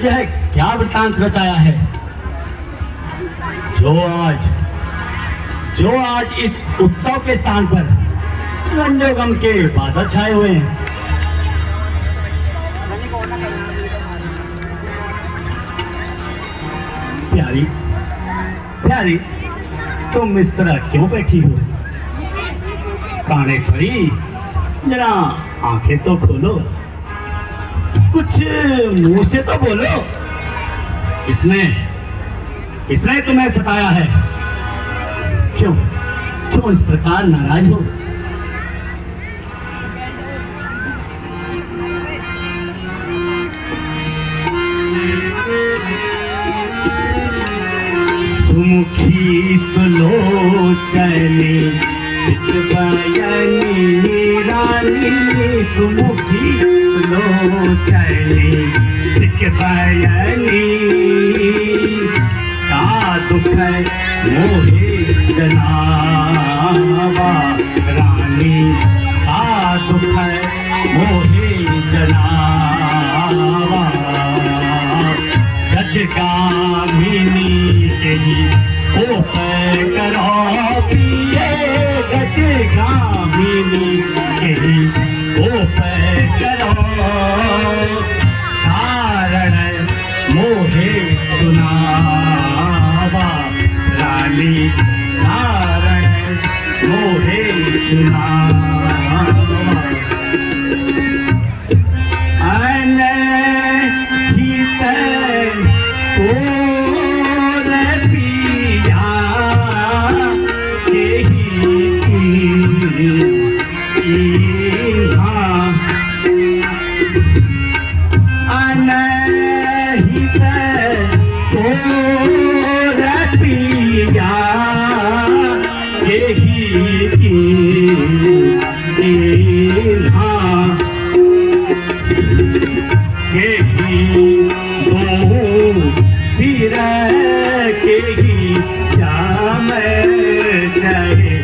यह क्या वृतांत रचाया है? जो आज इस उत्सव के स्थान पर रंजोगम के बादल छाए हुए हैं। प्यारी प्यारी, तुम इस तरह क्यों बैठी हो? प्राणेश्वरी, जरा आंखें तो खोलो, कुछ मुंह से तो बोलो। किसने तुम्हें सताया है? क्यों इस प्रकार नाराज हो? सुमुखी सुलोचनी बयनी रानी, सुमुखी सुलोचनी बयनी, का दुख मोहे जनावा रानी, का दुख मोहे जनावा। गजगामिनी यही ओ करो पिए, गजगामिनी यही ओ करो, कारण मोहे सुनावा रानी, कारण मोहे सुनावा। अनहित कोर पिया अनहित कोर पिया सिर के ही जाम चाहे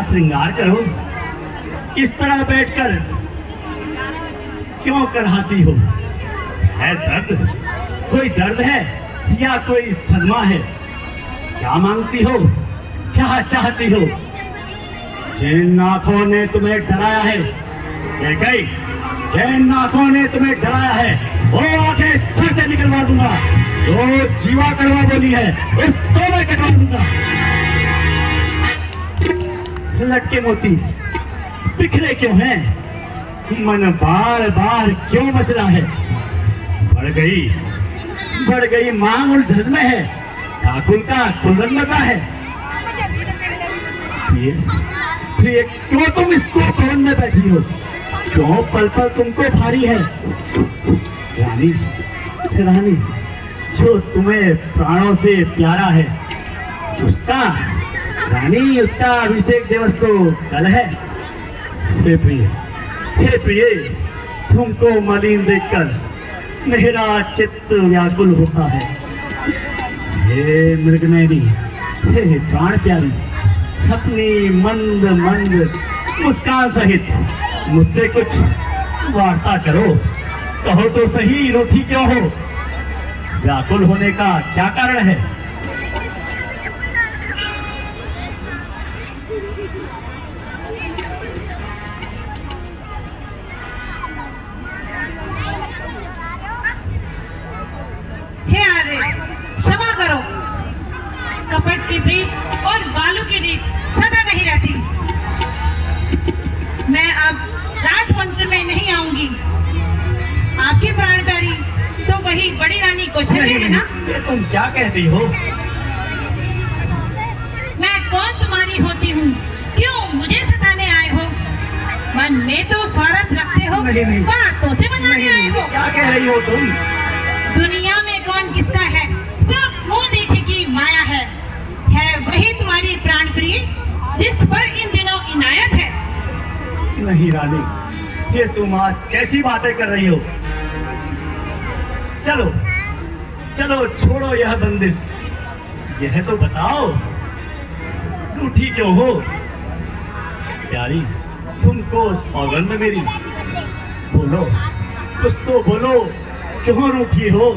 श्रृंगार करो। इस तरह बैठकर क्यों करहाती हो? है दर्द? कोई दर्द है या कोई सदमा है? क्या मांगती हो? क्या चाहती हो? जिन आंखों ने तुम्हें डराया है, ये गई, जिन आंखों ने तुम्हें डराया है, वो आंखें सर से निकलवा दूंगा। जो जीवा कड़वा बोली है, उसको मैं कटवा दूंगा। लटके मोती बिखरे क्यों हैं? मन बार बार क्यों मच रहा है? बढ़ गई मांग उलझन में है, ठाकुर का कुलरन लगा है। ये क्यों तुम इसको पवन में बैठी हो? क्यों पल पल तुमको भारी है? रानी, रानी, जो तुम्हें प्राणों से प्यारा है, उसका, रानी, उसका अभिषेक दिवस तो कल है। हे प्रिय, तुमको मलिन देखकर मेरा चित्त व्याकुल होता है। हे मृगनयनी, हे प्राण प्यारी, अपनी मंद मंद मुस्कान सहित मुझसे कुछ वार्ता करो। कहो तो सही, रूठी क्यों हो? व्याकुल होने का क्या कारण है? हे आर्य, क्षमा करो। कपट की प्रीत और बालू की रीत सदा नहीं रहती। मैं अब राजपंचल में नहीं आऊंगी। आपकी प्राण प्यारी तो वही बड़ी रानी कौशल्या है ना? ये तुम क्या कहती हो? मैं कौन तुम्हारी होती हूँ? क्यों मुझे सताने आए हो? मन में तो स्वार्थ रखते हो, बातों से बनाने आए हो। क्या कह रही हो तुम? दुनिया में कौन किसका है, सब मुंह देखे की माया है वही तुम्हारी प्राण प्रिय, जिस पर इन दिनों इनायत है। नहीं रानी, ये तुम आज कैसी बातें कर रही हो? चलो चलो, छोड़ो यह बंदिश। यह तो बताओ, रूठी क्यों हो? प्यारी, तुमको सौगंध मेरी, बोलो, कुछ तो बोलो, क्यों रूठी हो?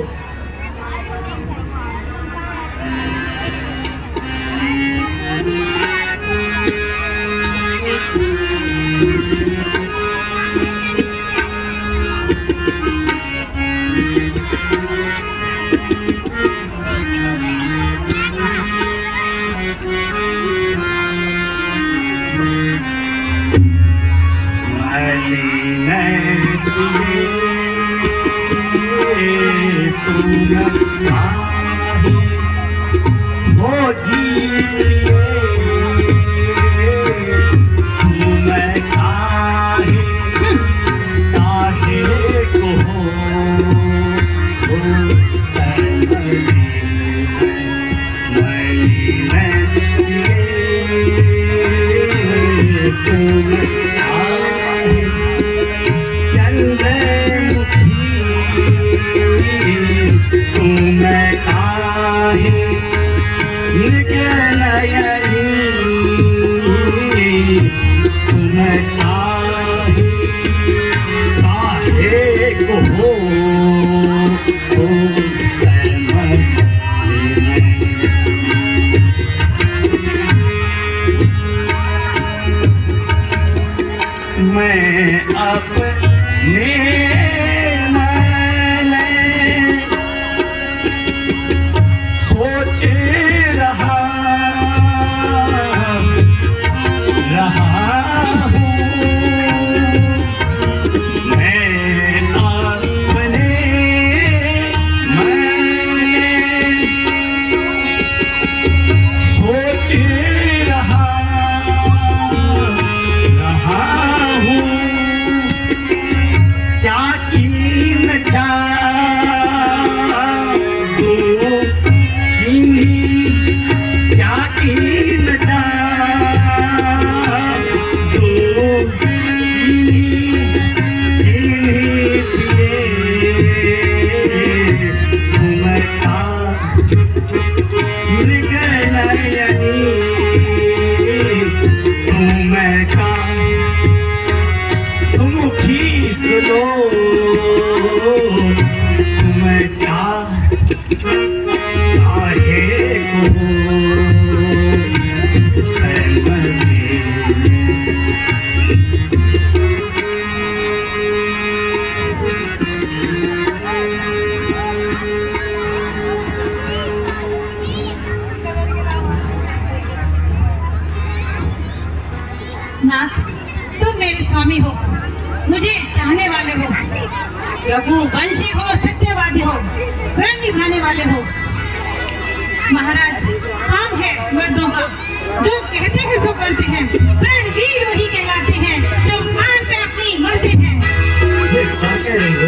हो जी मैं अपने मन सोच रहा हूँ। मैं अपने मन सोच रहा हूँ, क्या कीन क्या कीन सुमुखी सुनो, मैं क्या काहे को नाथ, तुम मेरे स्वामी हो, मुझे चाहने वाले हो, रघुवंशी हो, सत्यवादी हो, प्रण निभाने वाले हो। महाराज, काम है मर्दों का, जो कहते हैं सो करते हैं, रणवीर वही कहलाते हैं जो मान पे अपनी मरते हैं। ये क्या कह रही हो?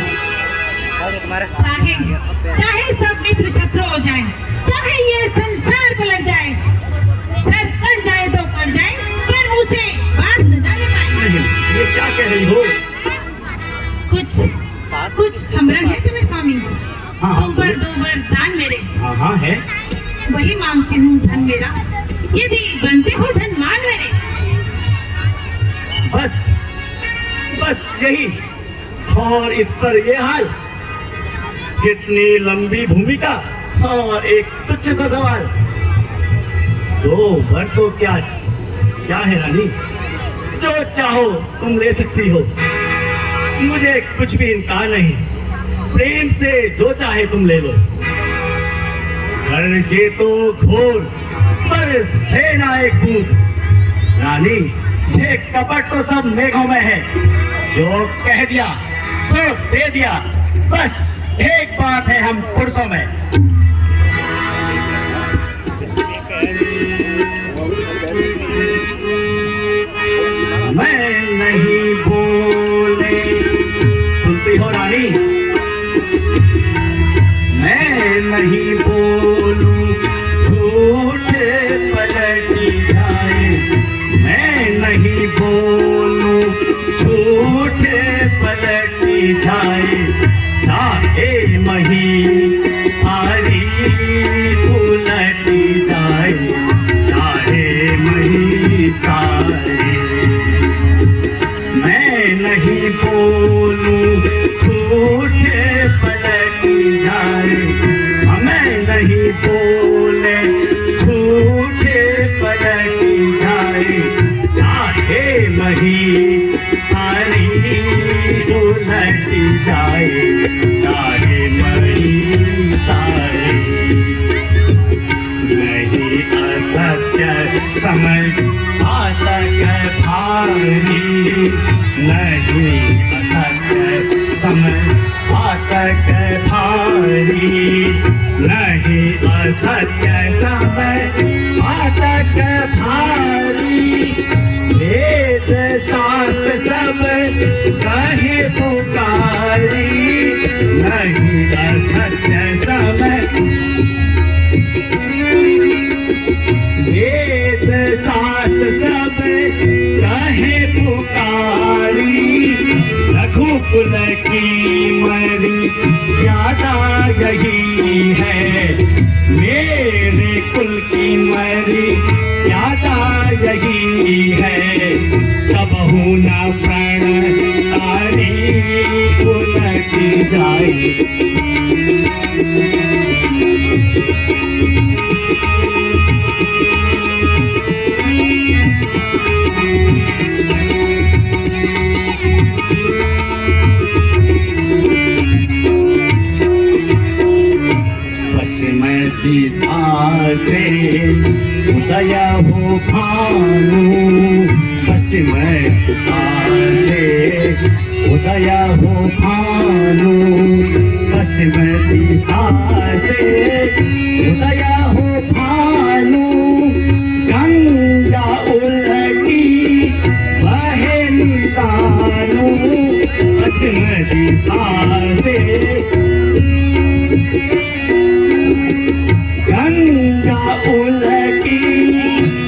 चाहे सब मित्र शत्रु हो जाए, चाहे ये संसार पलट जाए, सर कट जाए तो कट जाए, पर मुंह से बात न जाने पाए। नहीं, ये क्या कह रही हो? कुछ समरण है तुम्हें स्वामी? हाँ, तुम पर 2 वरदान मेरे, हाँ हाँ है। वही मांगती हूँ धन मेरा, यदि बनते हो धनवान मेरे। बस यही, और इस पर ये हाल। कितनी लंबी भूमिका और एक तुच्छ सा सवाल। 2 वर तो क्या है रानी, जो चाहो तुम ले सकती हो, मुझे कुछ भी इनकार नहीं। प्रेम से जो चाहे तुम ले लो। गरजे तो घोर पर सेना एक बूंद। रानी, ये कपट तो सब मेघों में है, जो कह दिया सो दे दिया। बस एक बात है हम पुरुषों में। मैं नहीं बोले, सुनती हो रानी? मैं नहीं बोलूं, झूठे पलटी जाए। मैं नहीं बोलूं, झूठे पलटी जाए। चाहे मही सारी उलटी जाए, चाहे मही सारी। मैं नहीं बोलूं, झूठे पलटी जाए। मैं नहीं बोले, झूठे पलटी जाए। चाहे मही सारी उलटी जाए, चाहे मही सारी। नहीं असत्य समझ पातक भारी, नहीं असत्य समझ पातक भारी। नहीं असत्य समझ पातक भारी। वेद शास्त्र सब कहे पुकारी। नहीं असत्य समझ, वेद शास्त्र सब कहे पुकारी। रघुकुल की मरी ज्यादा यही है, मेरे कुल की मरी ज्यादा यही है। कबहू न प्रण तारी उलटी जाए। पश्चिम दिशा से उदय हो भानु। पश्चिम दिशा से उदय हो भानु। पश्चिम दिशा से उदय हो भानु। गंगा उलटी बहे नितानु। पश्चिम दिशा से गंगा उलटी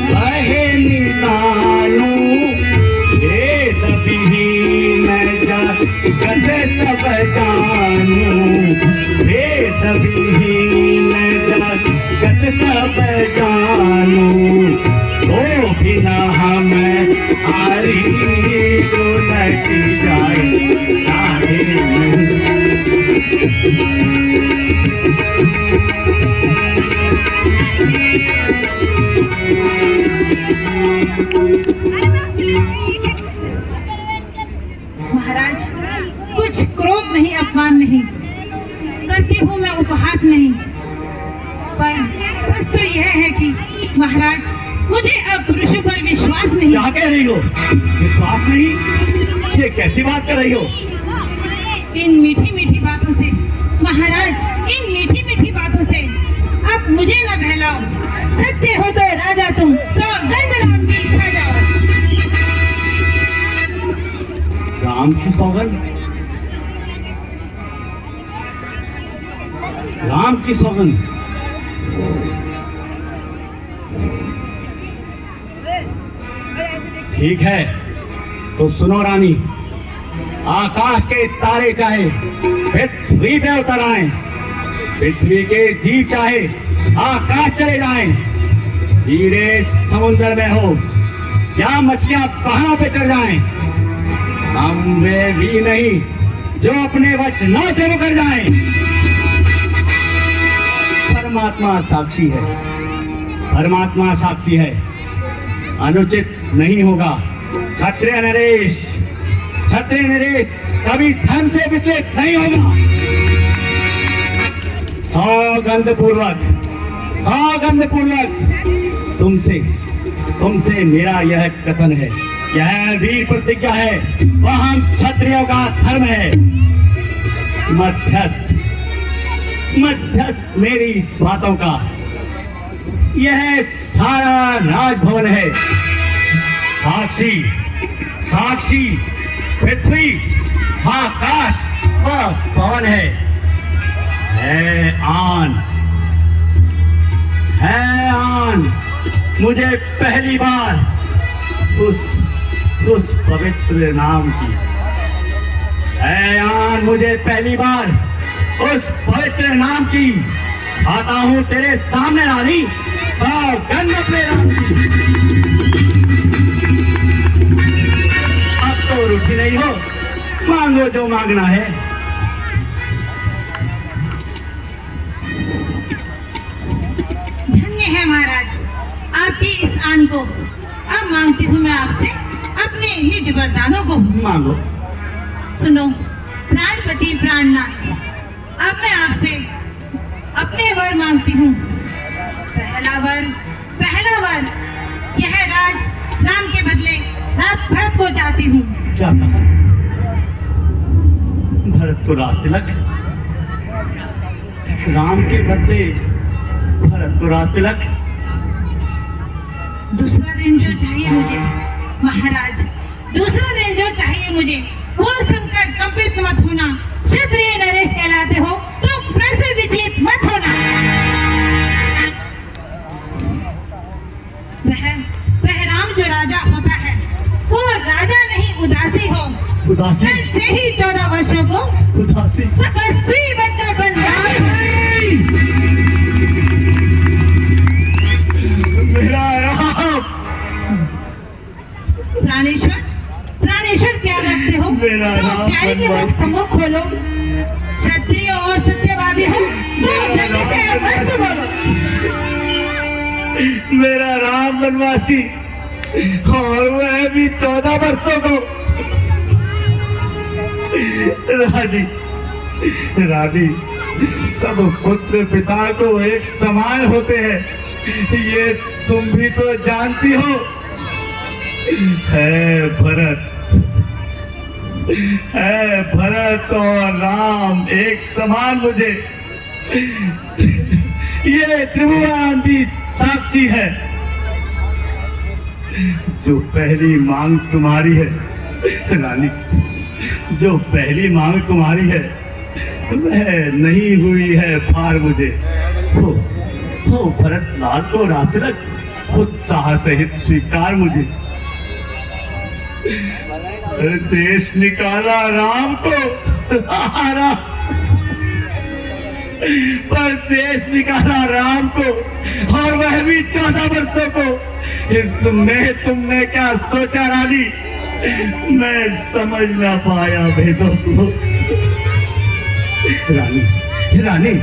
बहे नितानु। वेद विहीन जगत सब जानू। वेद विहीन जगत सब जानू। तो बिना हम हारी उलटी जाए, चाहे महाराज, कुछ क्रोध नहीं, अपमान नहीं करती हूँ मैं, उपहास नहीं। पर सच तो यह है कि महाराज, मुझे अब पुरुषों पर विश्वास नहीं। क्या कह रही रही हो? विश्वास नहीं? ये कैसी बात कर रही हो? इन मीठी मीठी बातों से महाराज, इन मीठी मीठी बातों से अब मुझे न बहलाओ। सच्चे हो तो राजा तुम, सौगंध राम की खा जाओ। राम की सौगंध? राम की सौगंध? ठीक है, तो सुनो रानी, आकाश के तारे चाहे पृथ्वी पे उतर आए, पृथ्वी के जीव चाहे आकाश चले जाएं, कीड़े समुद्र में हो या मछलियां पहाड़ों पे चढ़ जाएं, हम वे भी नहीं जो अपने वचनों से मुकर जाएं। परमात्मा साक्षी है, परमात्मा साक्षी है, अनुचित नहीं होगा। क्षत्रिय नरेश, क्षत्रिय नरेश कभी धर्म से विचलित नहीं होगा। सौगंध पूर्वक, सौगंध पूर्वक तुमसे मेरा यह कथन है, यह वीर प्रतिज्ञा है, वह हम क्षत्रियों का धर्म है। मध्यस्थ, मध्यस्थ मेरी बातों का यह सारा राजभवन है। साक्षी, साक्षी पृथ्वी, आकाश व पवन है आन, है आन। मुझे पहली बार उस पवित्र नाम की है आन, मुझे पहली बार उस पवित्र नाम की आता हूं तेरे सामने रानी, सौगंध अपने नाम की। अब तो रूठी नहीं हो, मांगो जो मांगना है। धन्य है महाराज आपकी इस आन को। अब मांगती हूँ मैं आपसे अपने निज वरदानों को। मांगो। सुनो प्राणपति प्राणनाथ, अब मैं आपसे अपने वर मांगती हूँ। पहला वर यह राज राम के बदले रात भरत को चाहती हूँ। क्या कहा? भरत को राज तिलक? राम के बदले भरत को राज तिलक? दूसरा ऋण जो चाहिए मुझे महाराज, दूसरा ऋण जो चाहिए मुझे, वो सुनकर कंपित मत होना। क्षत्रिय नरेश कहलाते हो तो प्रण से विचलित मत होना। वह राम जो राजा होता है वो राजा नहीं उदासी हो। उदासी? जन्म से ही 14 वर्षों को उदासी? तपस्वी बनकर बनवास। मेरा राम! प्राणेश्वर, प्राणेश्वर प्यार रखते हो मेरा तो राम प्यारी के मुख सम्मुख खोलो। क्षत्रिय और सत्यवादी हो तो जल्दी से अवश्य बोलो। मेरा राम वनवासी, और वह भी 14 वर्षों को। रानी, रानी, सब पुत्र पिता को एक समान होते हैं, ये तुम भी तो जानती हो। है भरत और राम एक समान मुझे, ये त्रिभुवन भी साक्षी है। जो पहली मांग तुम्हारी है रानी, जो पहली मांग तुम्हारी है वह नहीं हुई है पार मुझे। हो भरत लाल को राज तिलक उत्साह सहित स्वीकार मुझे। देश निकाला राम को, पर देश निकाला राम को, और वह भी 14 वर्षों को। इसमें तुमने क्या सोचा रानी? मैं समझ ना पाया भेदों को। रानी,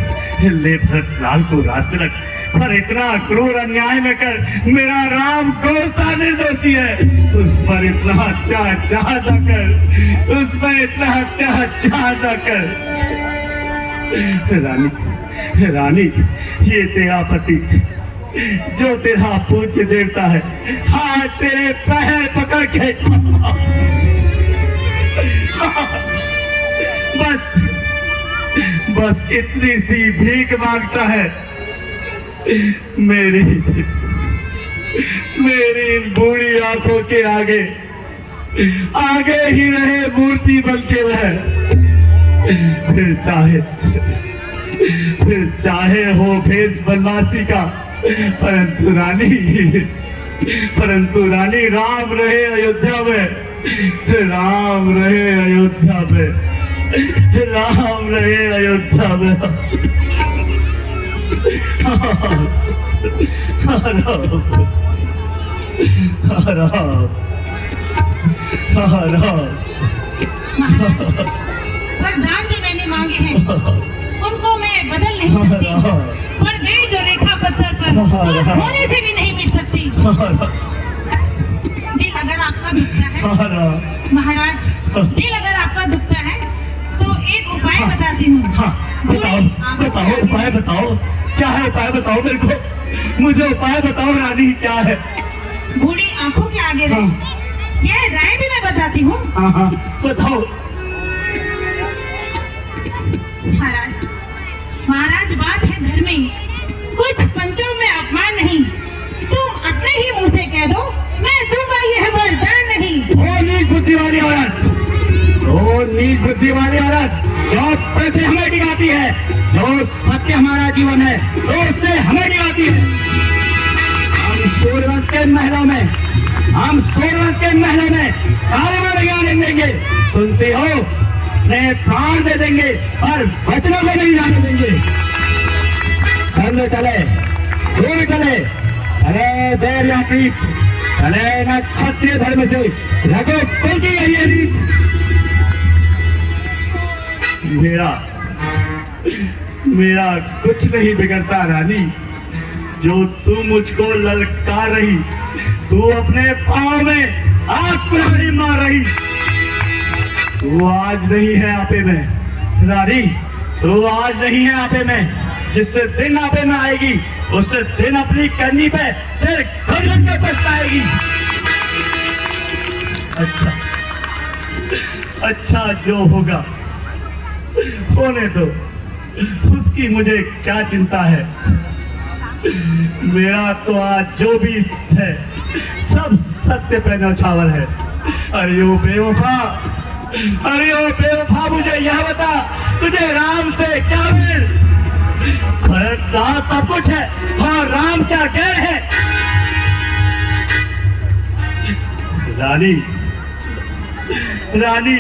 ले भरत लाल को राज तिलक, पर इतना क्रूर अन्याय में कर मेरा राम कौन सा निर्दोषी है? उस पर इतना अत्याचार न कर, उस पर इतना अत्याचार न कर। रानी, ये तेरा पति जो तेरा पूज्य देवता है, हाँ तेरे पैर पकड़ के बस बस इतनी सी भीख मांगता है, मेरी इन बूढ़ी आंखों के आगे ही रहे मूर्ति बन के वह, फिर चाहे हो भेष बनवासी का, परंतु रानी राम रहे अयोध्या में, राम रहे अयोध्या में, राम रहे अयोध्या में। वरदान जो मैंने मांगे हैं उनको मैं बदल नहीं सकती, पर गई जो रेखा पत्थर पर वो धोने से भी नहीं मिट सकती। दिल अगर आपका दुखता है महाराज, दिल अगर आपका दुखता है तो एक उपाय बताती हूँ। बताओ उपाय बताओ, क्या है उपाय बताओ मेरे को, मुझे उपाय बताओ रानी, क्या है? बूढ़ी आंखों के आगे रहे, यह राय भी मैं बताती हूँ। हाँ बताओ। महाराज बात है घर में, कुछ पंचों में अपमान नहीं, तुम अपने ही मुंह से कह दो, मैं दूंगा यह वरदान नहीं। ओ नीच बुद्धि वाली औरत, ओ नीच बुद्धि वाली औरत, जो पैसे हमें डिगाती है, जो सत्य हमारा जीवन है, तो उससे हमें डिगाती है। हम सूर्यवंश के महलों में काले नहीं आने देंगे, सुनते हो? अपने प्राण दे देंगे और वचनों को नहीं जाने देंगे। चंद्र टले, सूर्य टले, अरे देर या पीठ टले न क्षत्रिय धर्म से रघुकुल की यही रीत। मेरा कुछ नहीं बिगड़ता रानी, जो तू मुझको ललकार रही, तू अपने पांव में आग कुल्हाड़ी मार रही। तू आज नहीं है आपे में रानी, तू आज नहीं है आपे में, जिससे दिन आपे में आएगी उससे दिन अपनी करनी पे सिर गर्दन पे पछताएगी। अच्छा जो होगा होने दो, उसकी मुझे क्या चिंता है। मेरा तो आज जो भी है सब सत्य पे न्यौछावर है। अरे ओ बेवफा, मुझे यह बता, तुझे राम से क्या मेल? भरत राम सब कुछ है और राम क्या गैर है? रानी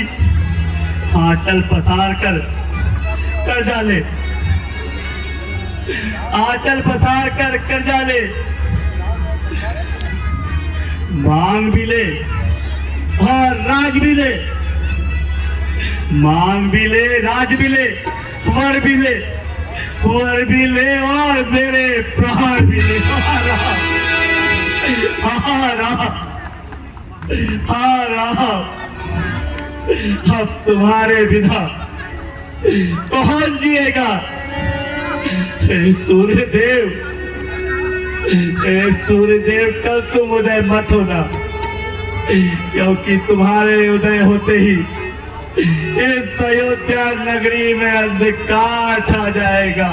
आंचल पसार कर कर्जा ले, आंचल पसार कर कर्जा ले, मांग भी ले और राज भी ले, मांग भी ले, राज भी ले, वर भी ले और मेरे प्राण भी ले। हाँ राम, अब तुम्हारे बिना कौन जिएगा? हे सूर्यदेव, कल तुम उदय मत होना, क्योंकि तुम्हारे उदय होते ही इस अयोध्या नगरी में अंधकार छा जाएगा।